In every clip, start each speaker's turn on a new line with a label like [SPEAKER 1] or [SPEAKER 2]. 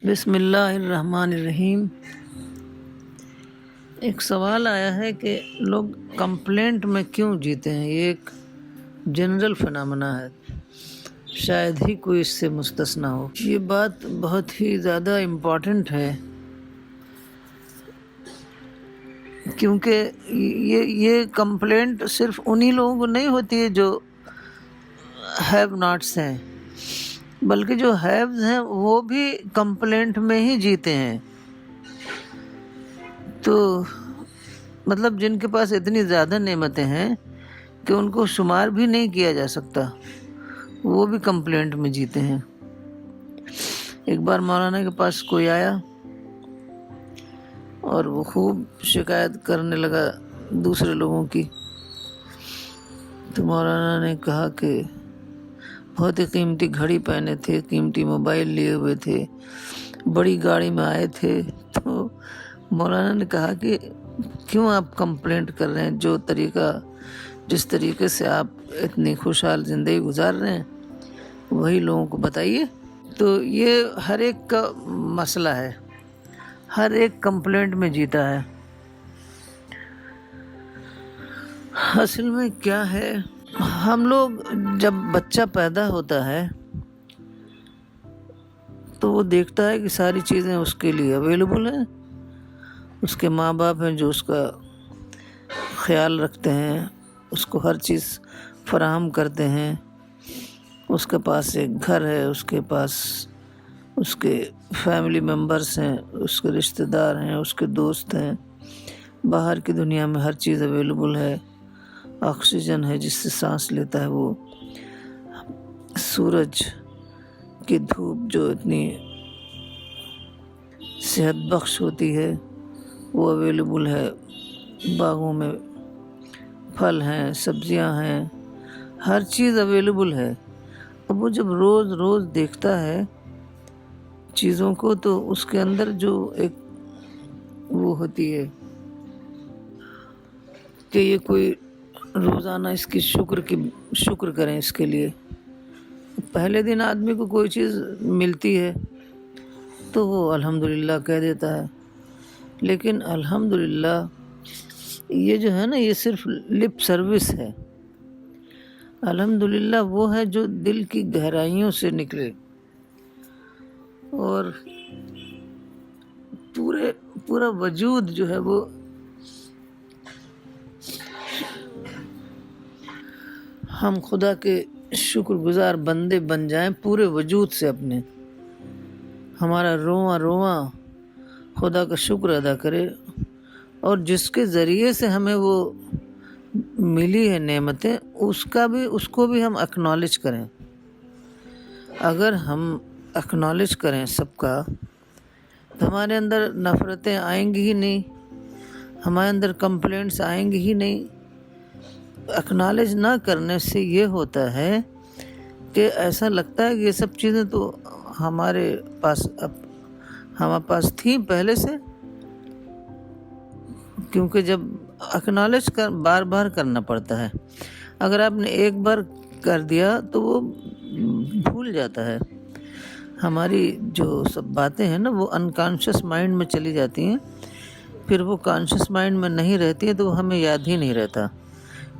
[SPEAKER 1] بسم اللہ الرحمن الرحیم۔ ایک سوال آیا ہے کہ لوگ کمپلینٹ میں کیوں جیتے ہیں۔ یہ ایک جنرل فنامنا ہے، شاید ہی کوئی اس سے مستثنا ہو۔ یہ بات بہت ہی زیادہ امپورٹنٹ ہے، کیونکہ یہ کمپلینٹ صرف انہی لوگوں کو نہیں ہوتی ہے جو ہیو ناٹس ہیں، بلکہ جو ہیوز ہیں وہ بھی کمپلینٹ میں ہی جیتے ہیں۔ تو مطلب جن کے پاس اتنی زیادہ نعمتیں ہیں کہ ان کو شمار بھی نہیں کیا جا سکتا، وہ بھی کمپلینٹ میں جیتے ہیں۔ ایک بار مولانا کے پاس کوئی آیا اور وہ خوب شکایت کرنے لگا دوسرے لوگوں کی، تو مولانا نے کہا کہ بہت ہی قیمتی گھڑی پہنے تھے، قیمتی موبائل لیے ہوئے تھے، بڑی گاڑی میں آئے تھے۔ تو مولانا نے کہا کہ کیوں آپ کمپلینٹ کر رہے ہیں؟ جس طریقے سے آپ اتنی خوشحال زندگی گزار رہے ہیں وہی لوگوں کو بتائیے۔ تو یہ ہر ایک کا مسئلہ ہے، ہر ایک کمپلینٹ میں جیتا ہے۔ اصل میں کیا ہے، ہم لوگ جب بچہ پیدا ہوتا ہے تو وہ دیکھتا ہے کہ ساری چیزیں اس کے لیے اویلیبل ہیں، اس کے ماں باپ ہیں جو اس کا خیال رکھتے ہیں، اس کو ہر چیز فراہم کرتے ہیں، اس کے پاس ایک گھر ہے، اس کے پاس اس کے فیملی ممبرس ہیں، اس کے رشتہ دار ہیں، اس کے دوست ہیں، باہر کی دنیا میں ہر چیز اویلیبل ہے، آکسیجن ہے جس سے سانس لیتا ہے، وہ سورج کی دھوپ جو اتنی صحت بخش ہوتی ہے وہ اویلیبل ہے، باغوں میں پھل ہیں، سبزیاں ہیں، ہر چیز اویلیبل ہے۔ اب وہ جب روز روز دیکھتا ہے چیزوں کو تو اس کے اندر جو ایک وہ ہوتی ہے کہ یہ کوئی روزانہ اس کی شکر کریں اس کے لیے۔ پہلے دن آدمی کو کوئی چیز ملتی ہے تو وہ الحمدللہ کہہ دیتا ہے، لیکن الحمدللہ یہ جو ہے نا، یہ صرف لپ سروس ہے۔ الحمدللہ وہ ہے جو دل کی گہرائیوں سے نکلے اور پورا وجود جو ہے وہ ہم خدا کے شکر گزار بندے بن جائیں پورے وجود سے، اپنے ہمارا رواں رواں خدا کا شکر ادا کرے، اور جس کے ذریعے سے ہمیں وہ ملی ہے نعمتیں، اس کو بھی ہم اکنالج کریں۔ اگر ہم اکنالج کریں سب کا تو ہمارے اندر نفرتیں آئیں گی ہی نہیں، ہمارے اندر کمپلینٹس آئیں گی ہی نہیں۔ اکنالج نہ کرنے سے یہ ہوتا ہے کہ ایسا لگتا ہے کہ یہ سب چیزیں تو ہمارے پاس تھیں پہلے سے، کیونکہ جب اکنالج بار بار کرنا پڑتا ہے۔ اگر آپ نے ایک بار کر دیا تو وہ بھول جاتا ہے۔ ہماری جو سب باتیں ہیں نا وہ انکانشس مائنڈ میں چلی جاتی ہیں، پھر وہ کانشس مائنڈ میں نہیں رہتی ہیں تو وہ ہمیں یاد ہی نہیں رہتا۔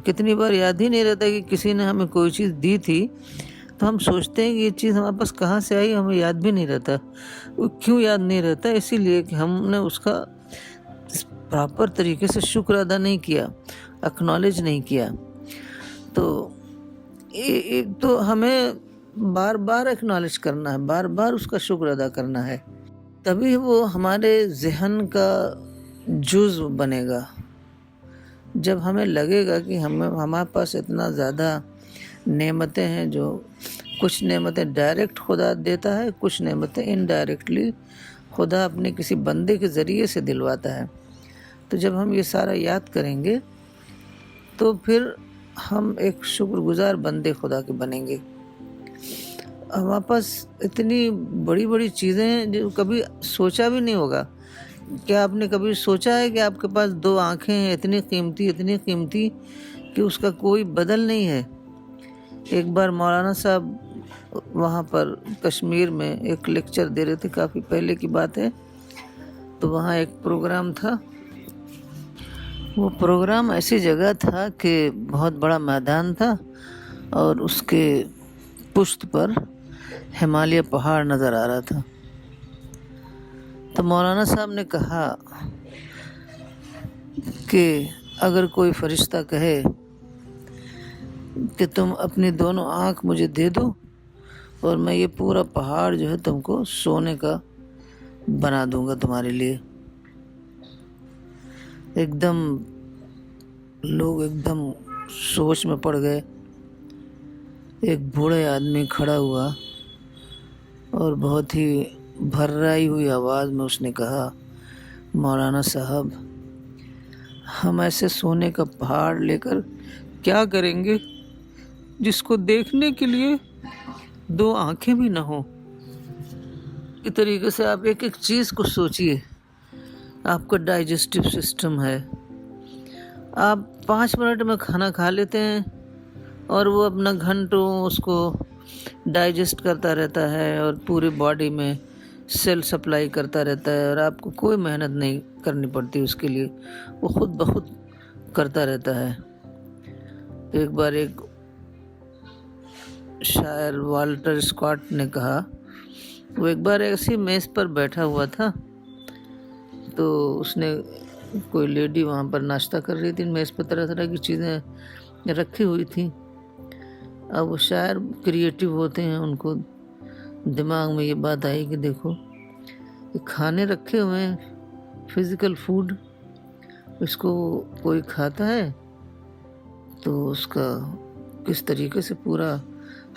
[SPEAKER 1] کتنی بار یاد ہی نہیں رہتا کہ کسی نے ہمیں کوئی چیز دی تھی، تو ہم سوچتے ہیں کہ یہ چیز ہمارے پاس کہاں سے آئی، ہمیں یاد بھی نہیں رہتا۔ وہ کیوں یاد نہیں رہتا؟ اسی لیے کہ ہم نے اس کا پراپر طریقے سے شکر ادا نہیں کیا، اکنالج نہیں کیا۔ تو ایک تو ہمیں بار بار اکنالج کرنا ہے، بار بار اس کا شکر ادا کرنا ہے، تبھی وہ ہمارے ذہن کا جزو بنے گا۔ جب ہمیں لگے گا کہ ہمارے پاس اتنا زیادہ نعمتیں ہیں، جو کچھ نعمتیں ڈائریکٹ خدا دیتا ہے، کچھ نعمتیں انڈائریکٹلی خدا اپنے کسی بندے کے ذریعے سے دلواتا ہے، تو جب ہم یہ سارا یاد کریں گے تو پھر ہم ایک شکر گزار بندے خدا کے بنیں گے۔ ہمارے پاس اتنی بڑی بڑی چیزیں ہیں جو کبھی سوچا بھی نہیں ہوگا۔ کیا آپ نے کبھی سوچا ہے کہ آپ کے پاس 2 آنکھیں ہیں، اتنی قیمتی کہ اس کا کوئی بدل نہیں ہے؟ ایک بار مولانا صاحب وہاں پر کشمیر میں ایک لیکچر دے رہے تھے، کافی پہلے کی بات ہے، تو وہاں ایک پروگرام تھا۔ وہ پروگرام ایسی جگہ تھا کہ بہت بڑا میدان تھا اور اس کے پشت پر ہمالیہ پہاڑ نظر آ رہا تھا۔ تو مولانا صاحب نے کہا کہ اگر کوئی فرشتہ کہے کہ تم اپنی دونوں آنکھ مجھے دے دو اور میں یہ پورا پہاڑ جو ہے تم کو سونے کا بنا دوں گا تمہارے لیے۔ لوگ ایک دم سوچ میں پڑ گئے۔ ایک بوڑھے آدمی کھڑا ہوا اور بہت ہی بھررائی ہوئی آواز میں اس نے کہا، مولانا صاحب، ہم ایسے سونے کا پہاڑ لے کر کیا کریں گے جس کو دیکھنے کے لیے دو آنکھیں بھی نہ ہوں؟ اس طریقے سے آپ ایک ایک چیز کو سوچئے۔ آپ کا ڈائجسٹو سسٹم ہے، آپ 5 منٹ میں کھانا کھا لیتے ہیں اور وہ اپنا گھنٹوں اس کو ڈائجسٹ کرتا رہتا ہے اور پوری باڈی میں سیل سپلائی کرتا رہتا ہے، اور آپ کو کوئی محنت نہیں کرنی پڑتی اس کے لیے، وہ خود بخود کرتا رہتا ہے۔ ایک بار ایک شاعر والٹر اسکاٹ نے کہا، وہ ایک بار ایسی میز پر بیٹھا ہوا تھا، تو اس نے کوئی لیڈی وہاں پر ناشتہ کر رہی تھی، میز پر طرح طرح کی چیزیں رکھی ہوئی تھیں۔ اب وہ شاعر کریٹیو ہوتے ہیں، ان کو دماغ میں یہ بات آئی کہ دیکھو یہ کھانے رکھے ہوئے ہیں، فزیکل فوڈ، اس کو کوئی کھاتا ہے تو اس کا کس طریقے سے پورا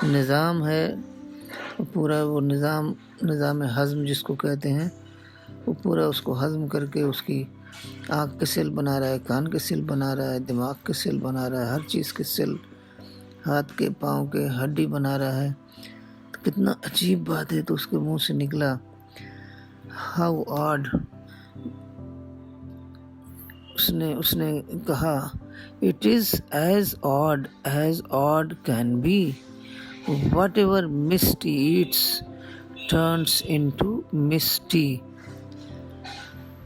[SPEAKER 1] نظام ہے، پورا وہ نظام ہضم جس کو کہتے ہیں، وہ پورا اس کو ہضم کر کے اس کی آنکھ کے سیل بنا رہا ہے، کان کے سیل بنا رہا ہے، دماغ کے سیل بنا رہا ہے، ہر چیز کے سیل، ہاتھ کے پاؤں کے ہڈی بنا رہا ہے۔ تو کتنا عجیب بات ہے۔ تو اس کے منہ سے نکلا، ہاؤ آڈ۔ اس نے کہا، it is as odd can be, whatever misty eats turns into misty.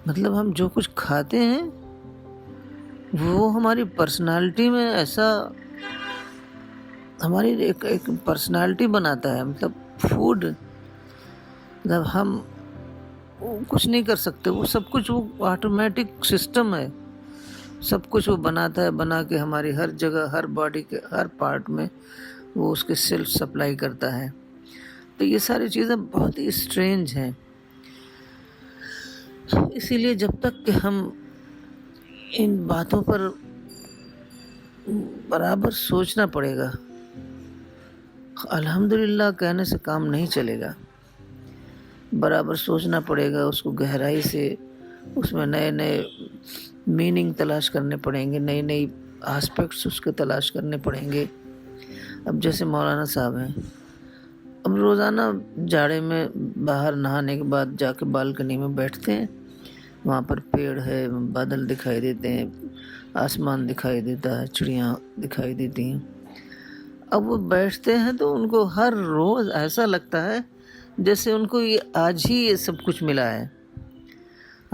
[SPEAKER 1] مطلب ہم جو کچھ کھاتے ہیں وہ ہماری پرسنالٹی میں ایسا، ہماری ایک پرسنالٹی بناتا ہے۔ مطلب فوڈ، مطلب ہم کچھ نہیں کر سکتے، وہ سب کچھ وہ آٹومیٹک سسٹم ہے، سب کچھ وہ بناتا ہے، بنا کے ہماری ہر جگہ، ہر باڈی کے ہر پارٹ میں وہ اس کے سیلف سپلائی کرتا ہے۔ تو یہ ساری چیزیں بہت ہی اسٹرینج ہیں۔ اسی لیے جب تک کہ ہم ان باتوں پر برابر سوچنا پڑے گا، الحمدللہ کہنے سے کام نہیں چلے گا، برابر سوچنا پڑے گا، اس کو گہرائی سے، اس میں نئے نئے میننگ تلاش کرنے پڑیں گے، نئی نئی آسپیکٹس اس کے تلاش کرنے پڑیں گے۔ اب جیسے مولانا صاحب ہیں، اب روزانہ جاڑے میں باہر نہانے کے بعد جا کے بالکنی میں بیٹھتے ہیں، وہاں پر پیڑ ہے، بادل دکھائی دیتے ہیں، آسمان دکھائی دیتا ہے، چڑیاں دکھائی دیتی ہیں۔ اب وہ بیٹھتے ہیں تو ان کو ہر روز ایسا لگتا ہے جیسے ان کو آج ہی یہ سب کچھ ملا ہے،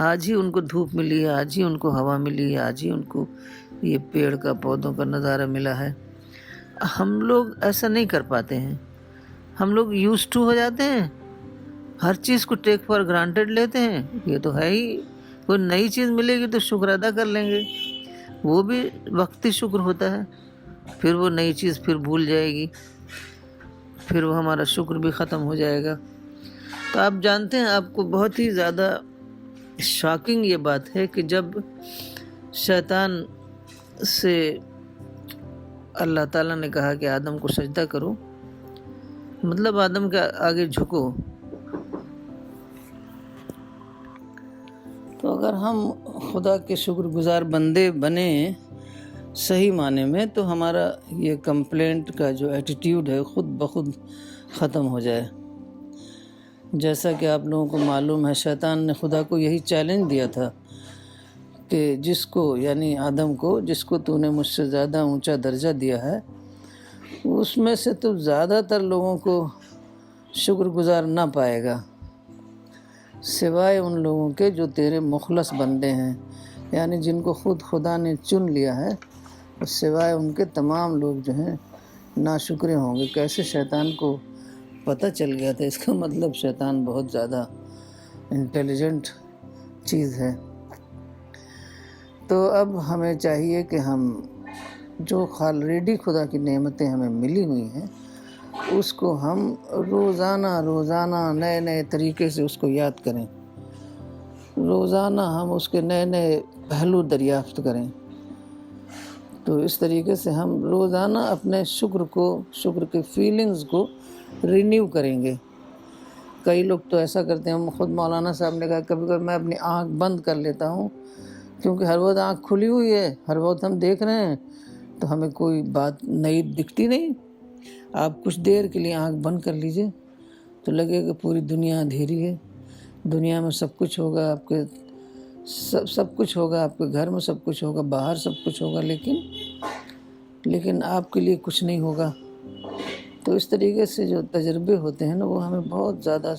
[SPEAKER 1] آج ہی ان کو دھوپ ملی ہے، آج ہی ان کو ہوا ملی ہے، آج ہی ان کو یہ پیڑ کا پودوں کا نظارہ ملا ہے۔ ہم لوگ ایسا نہیں کر پاتے ہیں، ہم لوگ یوزڈ ٹو ہو جاتے ہیں، ہر چیز کو ٹیک فار گرانٹیڈ لیتے ہیں، یہ تو ہے ہی، کوئی نئی چیز ملے گی تو شکر ادا کر لیں گے، وہ بھی وقتی شکر ہوتا ہے، پھر وہ نئی چیز پھر بھول جائے گی، پھر وہ ہمارا شکر بھی ختم ہو جائے گا۔ تو آپ جانتے ہیں، آپ کو بہت ہی زیادہ شاکنگ یہ بات ہے کہ جب شیطان سے اللہ تعالیٰ نے کہا کہ آدم کو سجدہ کرو، مطلب آدم کے آگے جھکو، تو اگر ہم خدا کے شکر گزار بندے بنے صحیح معنی میں، تو ہمارا یہ کمپلینٹ کا جو ایٹیٹیوڈ ہے خود بخود ختم ہو جائے۔ جیسا کہ آپ لوگوں کو معلوم ہے، شیطان نے خدا کو یہی چیلنج دیا تھا کہ جس کو، یعنی آدم کو، جس کو تو نے مجھ سے زیادہ اونچا درجہ دیا ہے، اس میں سے تو زیادہ تر لوگوں کو شکر گزار نہ پائے گا سوائے ان لوگوں کے جو تیرے مخلص بندے ہیں، یعنی جن کو خود خدا نے چن لیا ہے، سوائے ان کے تمام لوگ جو ہیں ناشکرے ہوں گے۔ کیسے شیطان کو پتہ چل گیا تھا، اس کا مطلب شیطان بہت زیادہ انٹیلیجنٹ چیز ہے۔ تو اب ہمیں چاہیے کہ ہم جو آلریڈی خدا کی نعمتیں ہمیں ملی ہوئی ہیں اس کو ہم روزانہ نئے نئے طریقے سے اس کو یاد کریں، روزانہ ہم اس کے نئے نئے پہلو دریافت کریں۔ تو اس طریقے سے ہم روزانہ اپنے شکر کے فیلنگز کو رینیو کریں گے۔ کئی لوگ تو ایسا کرتے ہیں، خود مولانا صاحب نے کہا کبھی کبھی میں اپنی آنکھ بند کر لیتا ہوں کیونکہ ہر وقت آنکھ کھلی ہوئی ہے، ہر وقت ہم دیکھ رہے ہیں تو ہمیں کوئی بات نئی دکھتی نہیں۔ آپ کچھ دیر کے لیے آنکھ بند کر لیجئے تو لگے کہ پوری دنیا اندھیری ہے، دنیا میں سب کچھ ہوگا، آپ کے سب کچھ ہوگا، آپ کے گھر میں سب کچھ ہوگا، باہر سب کچھ ہوگا، لیکن آپ کے لیے کچھ نہیں ہوگا۔ تو اس طریقے سے جو تجربے ہوتے ہیں نا وہ ہمیں بہت زیادہ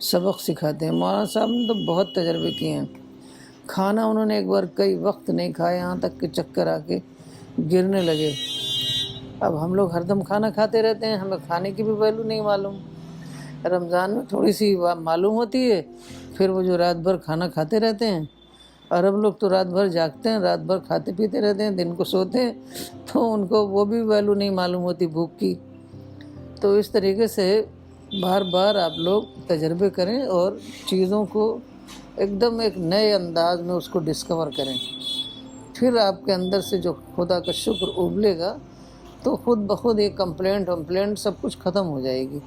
[SPEAKER 1] سبق سکھاتے ہیں۔ مولانا صاحب نے تو بہت تجربے کیے ہیں۔ کھانا انہوں نے ایک بار کئی وقت نہیں کھایا، یہاں تک کہ چکر آ کے گرنے لگے۔ اب ہم لوگ ہر دم کھانا کھاتے رہتے ہیں، ہمیں کھانے کی بھی ویلیو نہیں معلوم۔ رمضان میں تھوڑی سی معلوم ہوتی ہے، پھر وہ جو رات بھر کھانا کھاتے رہتے ہیں۔ عرب لوگ تو رات بھر جاگتے ہیں، رات بھر کھاتے پیتے رہتے ہیں، دن کو سوتے ہیں، تو ان کو وہ بھی ویلیو نہیں معلوم ہوتی بھوک کی۔ تو اس طریقے سے بار بار آپ لوگ تجربے کریں اور چیزوں کو ایک دم ایک نئے انداز میں اس کو ڈسکور کریں، پھر آپ کے اندر سے جو خدا کا شکر ابلے گا تو خود بخود یہ کمپلینٹ سب کچھ ختم ہو جائے گی۔